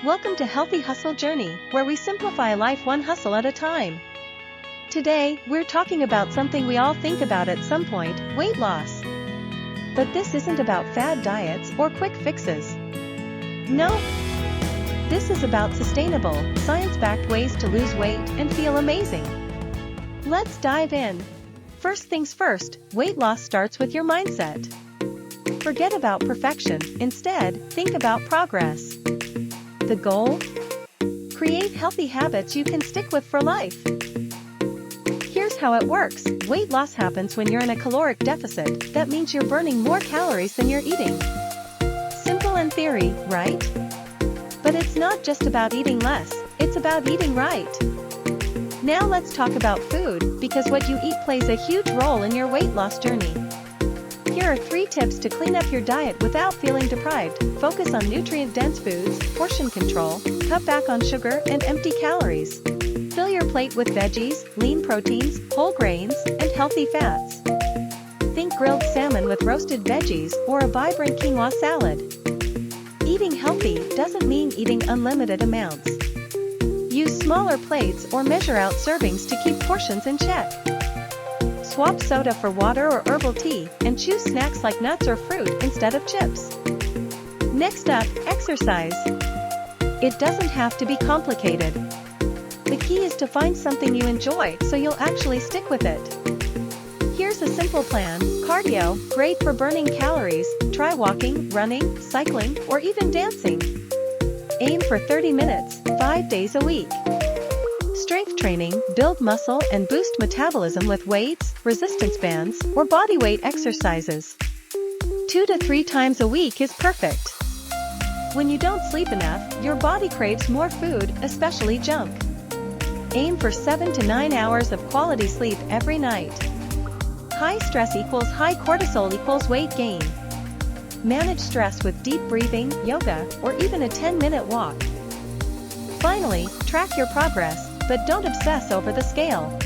Welcome to Healthy Hustle Journey, where we simplify life one hustle at a time. Today, we're talking about something we all think about at some point, weight loss. But this isn't about fad diets or quick fixes. No. This is about sustainable, science-backed ways to lose weight and feel amazing. Let's dive in. First things first, weight loss starts with your mindset. Forget about perfection, instead, think about progress. The goal? Create healthy habits you can stick with for life. Here's how it works. Weight loss happens when you're in a caloric deficit. That means you're burning more calories than you're eating. Simple in theory, right? But it's not just about eating less, it's about eating right. Now let's talk about food, because what you eat plays a huge role in your weight loss journey. Here are 3 tips to clean up your diet without feeling deprived. Focus on nutrient-dense foods, portion control, cut back on sugar and empty calories. Fill your plate with veggies, lean proteins, whole grains, and healthy fats. Think grilled salmon with roasted veggies or a vibrant quinoa salad. Eating healthy doesn't mean eating unlimited amounts. Use smaller plates or measure out servings to keep portions in check. Swap soda for water or herbal tea, and choose snacks like nuts or fruit instead of chips. Next up, exercise. It doesn't have to be complicated. The key is to find something you enjoy so you'll actually stick with it. Here's a simple plan. Cardio, great for burning calories. Try walking, running, cycling, or even dancing. Aim for 30 minutes, 5 days a week. Strength training, build muscle and boost metabolism with weights, resistance bands, or body weight exercises. 2 to 3 times a week is perfect. When you don't sleep enough, your body craves more food, especially junk. Aim for 7 to 9 hours of quality sleep every night. High stress equals high cortisol equals weight gain. Manage stress with deep breathing, yoga, or even a 10-minute walk. Finally, track your progress, but don't obsess over the scale.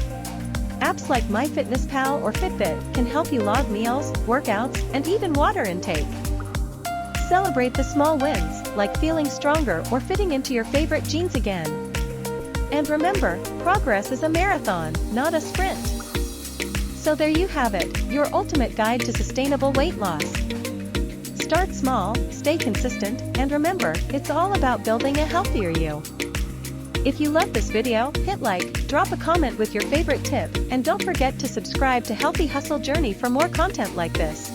Apps like MyFitnessPal or Fitbit can help you log meals, workouts, and even water intake. Celebrate the small wins, like feeling stronger or fitting into your favorite jeans again. And remember, progress is a marathon, not a sprint. So there you have it, your ultimate guide to sustainable weight loss. Start small, stay consistent, and remember, it's all about building a healthier you. If you love this video, hit like, drop a comment with your favorite tip, and don't forget to subscribe to Healthy Hustle Journey for more content like this.